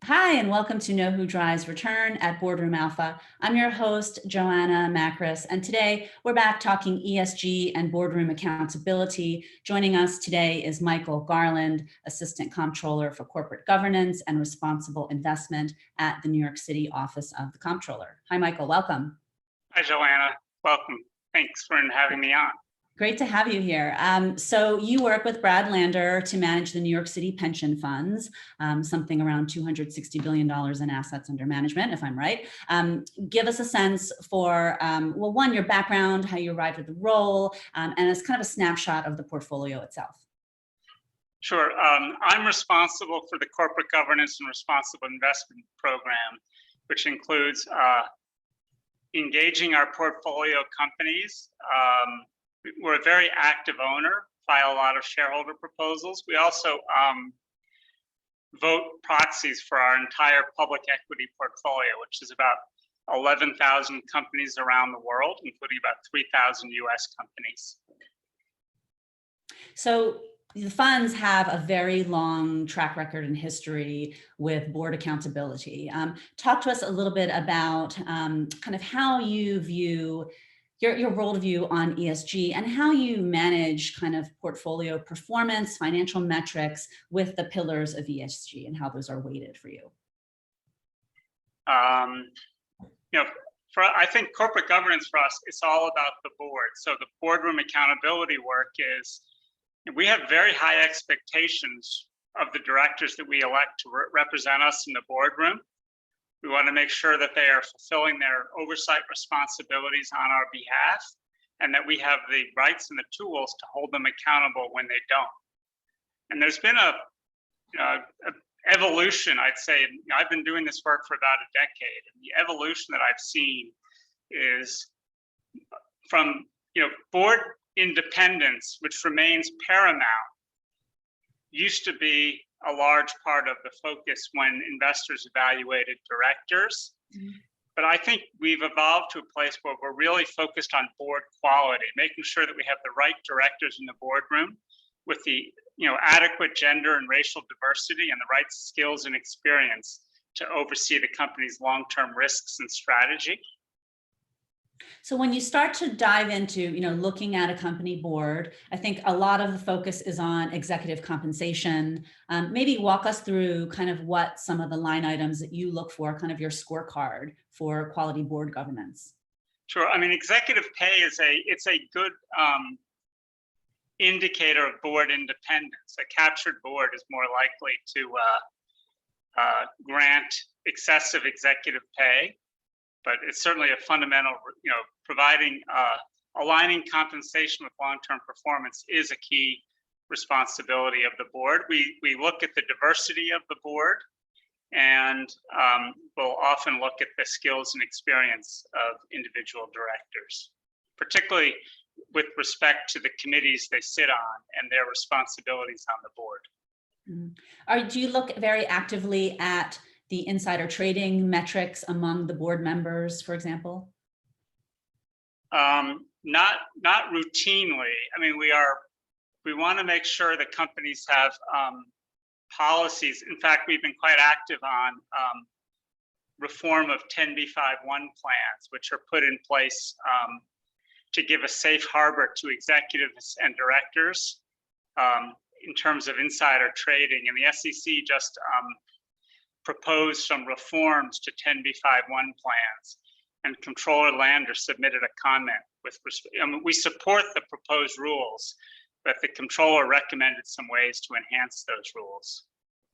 Hi, and welcome to Know Who Drives Return at Boardroom Alpha. I'm your host, Joanna Makris, and today we're back talking ESG and boardroom accountability. Joining us today is Michael Garland, Assistant Comptroller for Corporate Governance and Responsible Investment at the New York City Office of the Comptroller. Hi, Michael, welcome. Hi, Joanna. Welcome. Thanks for having me on. Great to have you here. So you work with Brad Lander to manage the New York City pension funds, something around $260 billion in assets under management, if I'm right. Give us a sense for, well, one, your background, how you arrived at the role, and as kind of a snapshot of the portfolio itself. Sure. I'm responsible for the corporate governance and responsible investment program, which includes engaging our portfolio companies. We're a very active owner, file a lot of shareholder proposals. We also vote proxies for our entire public equity portfolio, which is about 11,000 companies around the world, including about 3,000 US companies. So the funds have a very long track record and history with board accountability. Talk to us a little bit about kind of how you view your worldview on ESG and how you manage kind of portfolio performance, financial metrics with the pillars of ESG and how those are weighted for you. I think corporate governance for us, it's all about the board. So the boardroom accountability work is, we have very high expectations of the directors that we elect to represent us in the boardroom. We want to make sure that they are fulfilling their oversight responsibilities on our behalf, and that we have the rights and the tools to hold them accountable when they don't. And there's been a evolution, I'd say. I've been doing this work for about a decade, and the evolution that I've seen is from board independence, which remains paramount, used to be a large part of the focus when investors evaluated directors. Mm-hmm. But I think we've evolved to a place where we're really focused on board quality, making sure that we have the right directors in the boardroom with the adequate gender and racial diversity and the right skills and experience to oversee the company's long-term risks and strategy. So when you start to dive into, looking at a company board, I think a lot of the focus is on executive compensation. Maybe walk us through kind of what some of the line items that you look for, kind of your scorecard for quality board governance. Sure. I mean, executive pay is a good indicator of board independence. A captured board is more likely to grant excessive executive pay. But it's certainly a fundamental, providing, aligning compensation with long-term performance is a key responsibility of the board. We look at the diversity of the board, and we'll often look at the skills and experience of individual directors, particularly with respect to the committees they sit on and their responsibilities on the board. Mm-hmm. Do you look very actively at the insider trading metrics among the board members, for example? Not routinely. I mean, we want to make sure that companies have policies. In fact, we've been quite active on reform of 10b5-1 plans, which are put in place to give a safe harbor to executives and directors in terms of insider trading. And the SEC just proposed some reforms to 10b5-1 plans, and Comptroller Lander submitted a comment with respect. We support the proposed rules, but the Comptroller recommended some ways to enhance those rules.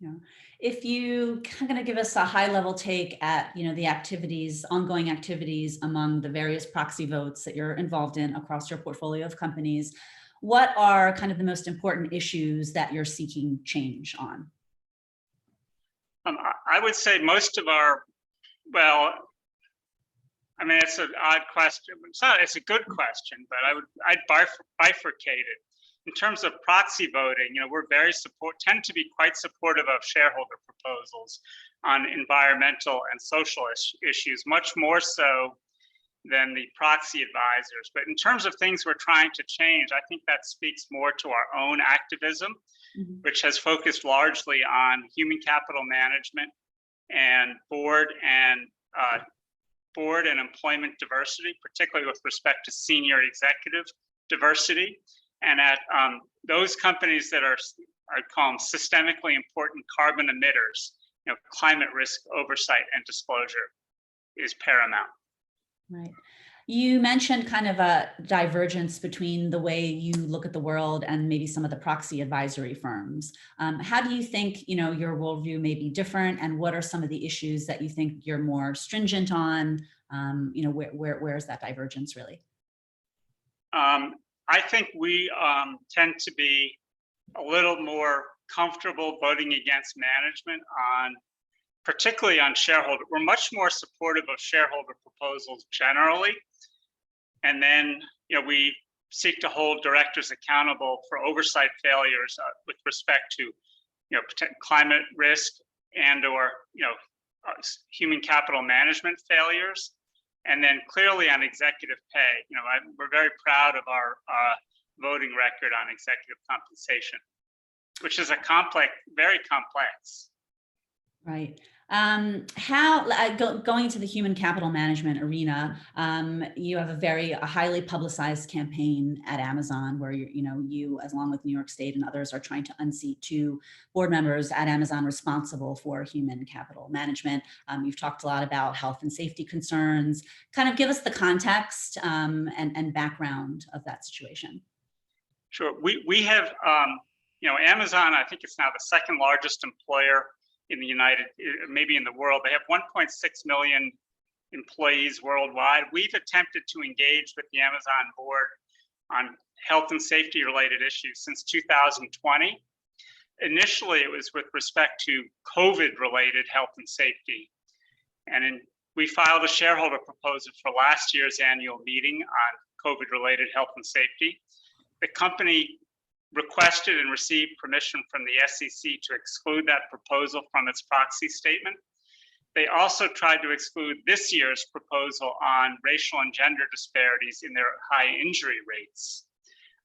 Yeah. If you kind of give us a high-level take at the activities, ongoing activities among the various proxy votes that you're involved in across your portfolio of companies, what are kind of the most important issues that you're seeking change on? I would say most of our, it's an odd question. It's a good question, but I'd bifurcate it. In terms of proxy voting, we're tend to be quite supportive of shareholder proposals on environmental and social issues, much more so than the proxy advisors. But in terms of things we're trying to change, I think that speaks more to our own activism, which has focused largely on human capital management, and board and employment diversity, particularly with respect to senior executive diversity. And at those companies that are, I'd call them systemically important carbon emitters, climate risk oversight and disclosure is paramount. Right. You mentioned kind of a divergence between the way you look at the world and maybe some of the proxy advisory firms. How do you think, your worldview may be different, and what are some of the issues that you think you're more stringent on? Where is that divergence really? I think we tend to be a little more comfortable voting against management particularly on shareholder. We're much more supportive of shareholder proposals generally. And then, we seek to hold directors accountable for oversight failures with respect to, climate risk or, human capital management failures. And then clearly on executive pay, we're very proud of our voting record on executive compensation, which is very complex. Right. Going to the human capital management arena, you have a highly publicized campaign at Amazon where you, along with New York State and others, are trying to unseat 2 board members at Amazon responsible for human capital management. You've talked a lot about health and safety concerns. Kind of give us the context and background of that situation. Sure. We have, Amazon, I think it's now the second largest employer in maybe in the world. They have 1.6 million employees worldwide. We've attempted to engage with the Amazon board on health and safety related issues since 2020. Initially, it was with respect to COVID related health and safety. And we filed a shareholder proposal for last year's annual meeting on COVID related health and safety. The company requested and received permission from the SEC to exclude that proposal from its proxy statement. They also tried to exclude this year's proposal on racial and gender disparities in their high injury rates.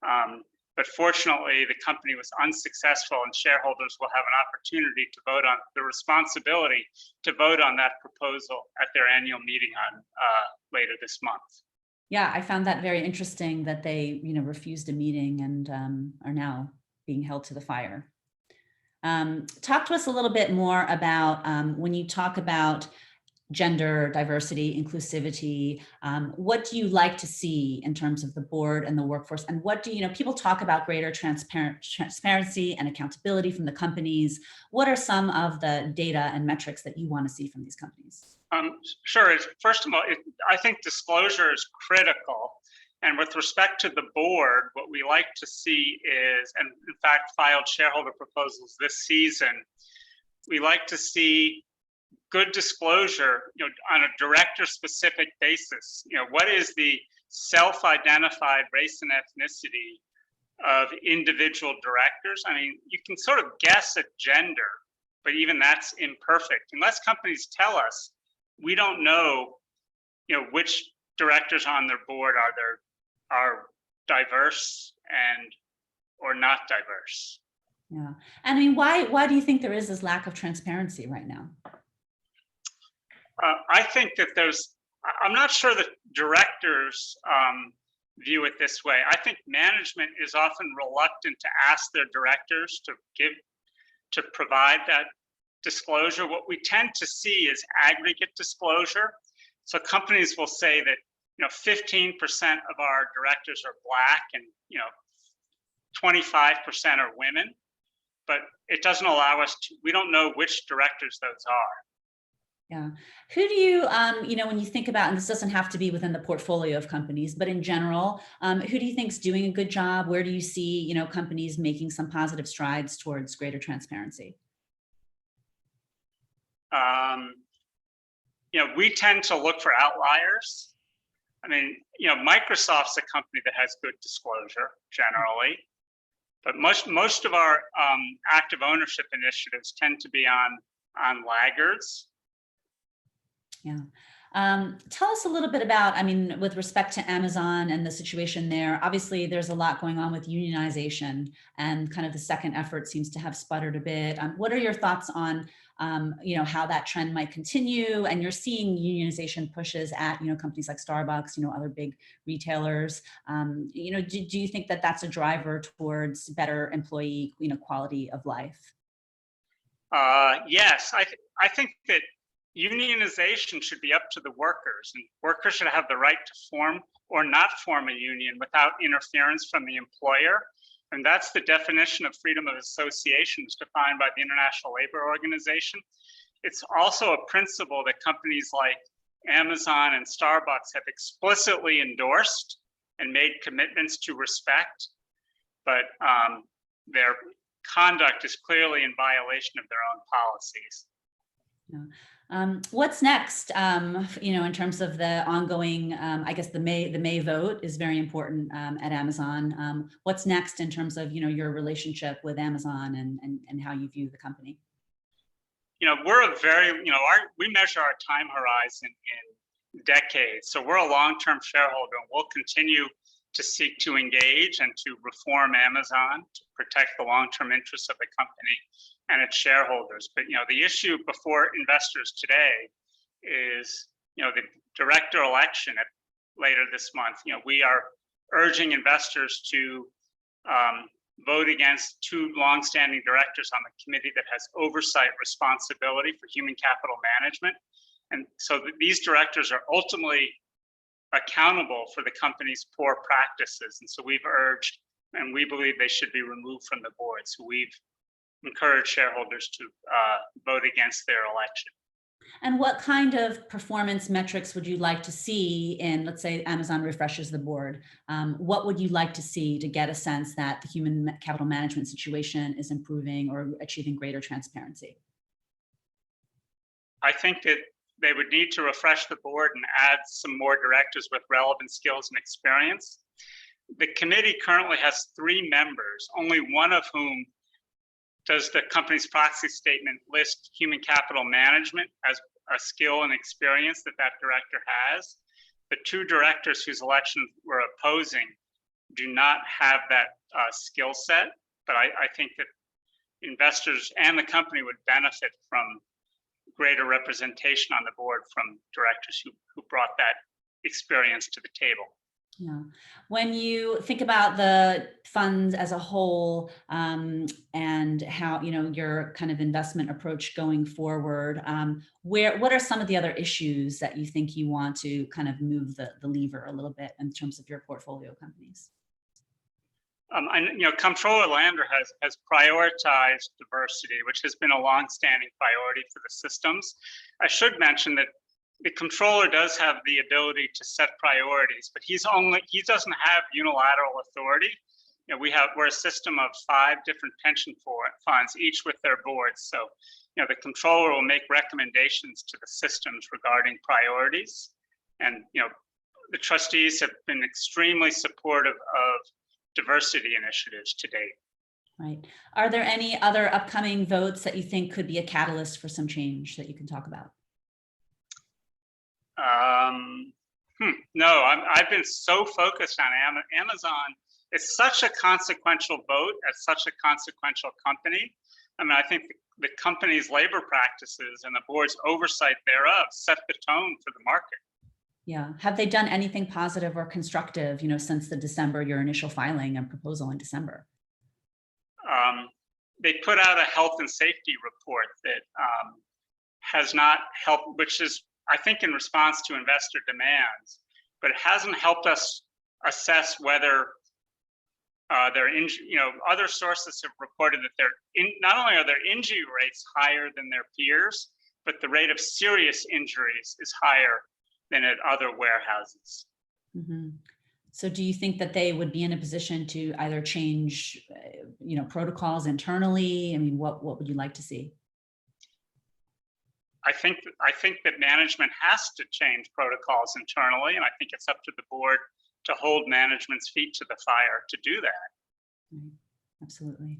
But fortunately, the company was unsuccessful, and shareholders will have an opportunity to vote on the responsibility to vote on that proposal at their annual meeting on later this month. Yeah, I found that very interesting that they, refused a meeting and are now being held to the fire. Talk to us a little bit more about when you talk about gender diversity, inclusivity, what do you like to see in terms of the board and the workforce? And what do people talk about greater transparency and accountability from the companies? What are some of the data and metrics that you want to see from these companies? Sure. First of all, I think disclosure is critical. And with respect to the board, what we like to see is, and in fact, filed shareholder proposals this season, we like to see good disclosure, on a director-specific basis. What is the self-identified race and ethnicity of individual directors? I mean, you can sort of guess at gender, but even that's imperfect. Unless companies tell us, we don't know, which directors on their board are diverse or not diverse. Yeah, I mean, why do you think there is this lack of transparency right now? I think that I'm not sure that directors view it this way. I think management is often reluctant to ask their directors to provide that disclosure. What we tend to see is aggregate disclosure. So companies will say that 15% of our directors are Black and 25% are women, but it doesn't allow us to. We don't know which directors those are. Yeah. Who do you, when you think about, and this doesn't have to be within the portfolio of companies, but in general, who do you think is doing a good job? Where do you see, companies making some positive strides towards greater transparency? We tend to look for outliers. I mean, Microsoft's a company that has good disclosure generally, but most of our active ownership initiatives tend to be on laggards. Yeah. Tell us a little bit about, with respect to Amazon and the situation there, obviously there's a lot going on with unionization, and kind of the second effort seems to have sputtered a bit. What are your thoughts on how that trend might continue. And you're seeing unionization pushes at, companies like Starbucks, other big retailers. Do you think that that's a driver towards better employee, quality of life? Yes, I think that unionization should be up to the workers, and workers should have the right to form or not form a union without interference from the employer. And that's the definition of freedom of association as defined by the International Labor Organization. It's also a principle that companies like Amazon and Starbucks have explicitly endorsed and made commitments to respect, but their conduct is clearly in violation of their own policies. What's next? In terms of the ongoing, I guess the May vote is very important at Amazon. What's next in terms of your relationship with Amazon and how you view the company? We're a very we measure our time horizon in decades, so we're a long-term shareholder, and we'll continue to seek to engage and to reform Amazon to protect the long-term interests of the company and its shareholders. But the issue before investors today is the director election later this month. We are urging investors to vote against two longstanding directors on the committee that has oversight responsibility for human capital management, and so these directors are ultimately accountable for the company's poor practices. And so we've urged, and we believe they should be removed from the board. So we've encouraged shareholders to vote against their election. And what kind of performance metrics would you like to see in, let's say, Amazon refreshes the board? What would you like to see to get a sense that the human capital management situation is improving or achieving greater transparency? I think that they would need to refresh the board and add some more directors with relevant skills and experience. The committee currently has 3 members, only one of whom does the company's proxy statement list human capital management as a skill and experience that director has. The 2 directors whose elections we're opposing do not have that skill set, but I think that investors and the company would benefit from greater representation on the board from directors who brought that experience to the table. Yeah. When you think about the funds as a whole and how, your kind of investment approach going forward, what are some of the other issues that you think you want to kind of move the lever a little bit in terms of your portfolio companies? Comptroller Lander has prioritized diversity, which has been a longstanding priority for the systems. I should mention that the controller does have the ability to set priorities, but he doesn't have unilateral authority. We're a system of 5 different pension funds, each with their boards. So, the controller will make recommendations to the systems regarding priorities, and the trustees have been extremely supportive of diversity initiatives to date. Right. Are there any other upcoming votes that you think could be a catalyst for some change that you can talk about? No, I've been so focused on Amazon. It's such a consequential vote at such a consequential company. I think the company's labor practices and the board's oversight thereof set the tone for the market. Yeah. Have they done anything positive or constructive, since your initial filing and proposal in December? They put out a health and safety report that has not helped, which is, I think, in response to investor demands, but it hasn't helped us assess whether other sources have reported that not only are their injury rates higher than their peers, but the rate of serious injuries is higher than at other warehouses. Mm-hmm. So do you think that they would be in a position to either change, protocols internally? What would you like to see? I think that management has to change protocols internally, and I think it's up to the board to hold management's feet to the fire to do that. Right. Absolutely.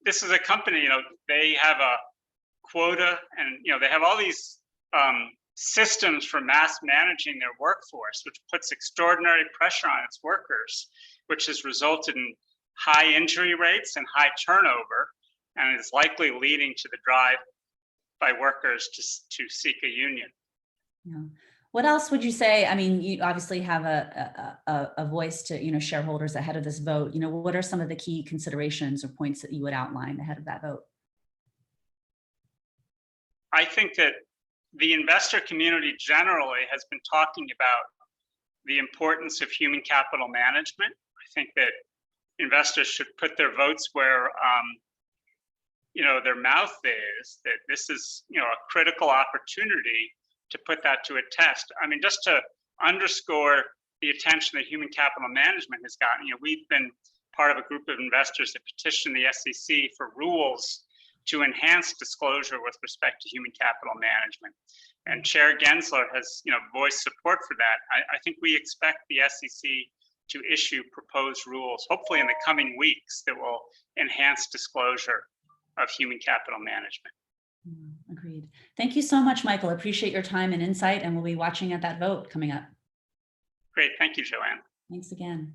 This is a company, they have a quota, and they have all these systems for mass managing their workforce, which puts extraordinary pressure on its workers, which has resulted in high injury rates and high turnover, and is likely leading to the drive by workers to seek a union. Yeah. What else would you say? I mean, you obviously have a voice to, shareholders ahead of this vote. What are some of the key considerations or points that you would outline ahead of that vote? I think that the investor community generally has been talking about the importance of human capital management. I think that investors should put their votes where their mouth is, that this is a critical opportunity to put that to a test. I mean, just to underscore the attention that human capital management has gotten, we've been part of a group of investors that petitioned the SEC for rules to enhance disclosure with respect to human capital management. And Chair Gensler has voiced support for that. I think we expect the SEC to issue proposed rules, hopefully in the coming weeks, that will enhance disclosure of human capital management. Agreed. Thank you so much, Michael. I appreciate your time and insight, and we'll be watching at that vote coming up. Great. Thank you, Joanne. Thanks again.